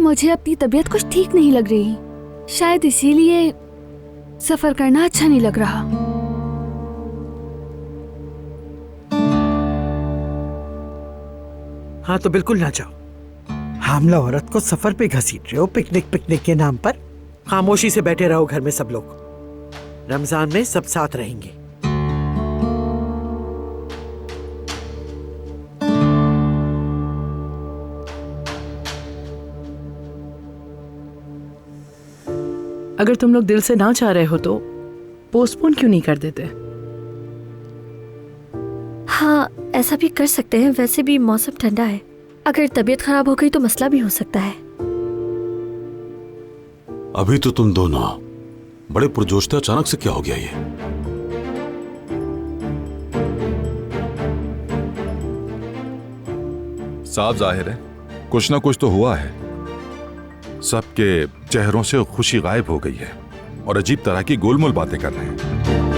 मुझे अपनी तबीयत कुछ ठीक नहीं लग रही, शायद इसीलिए सफर करना अच्छा नहीं लग रहा। हाँ तो बिल्कुल ना जाओ। हामला औरत को सफर पे घसीट रहे हो पिकनिक के नाम पर। खामोशी से बैठे रहो घर में सब लोग। रमजान में सब साथ रहेंगे। अगर तुम लोग दिल से ना चाह रहे हो तो पोस्टपोन क्यों नहीं कर देते? हाँ, ऐसा भी कर सकते हैं। वैसे भी मौसम ठंडा है, अगर तबीयत खराब हो गई तो मसला भी हो सकता है। अभी तो तुम दोनों बड़े पुरजोश थे, अचानक से क्या हो गया ये? साफ जाहिर है कुछ ना कुछ तो हुआ है। सबके चेहरों से खुशी गायब हो गई है और अजीब तरह की गोलमोल बातें कर रहे हैं।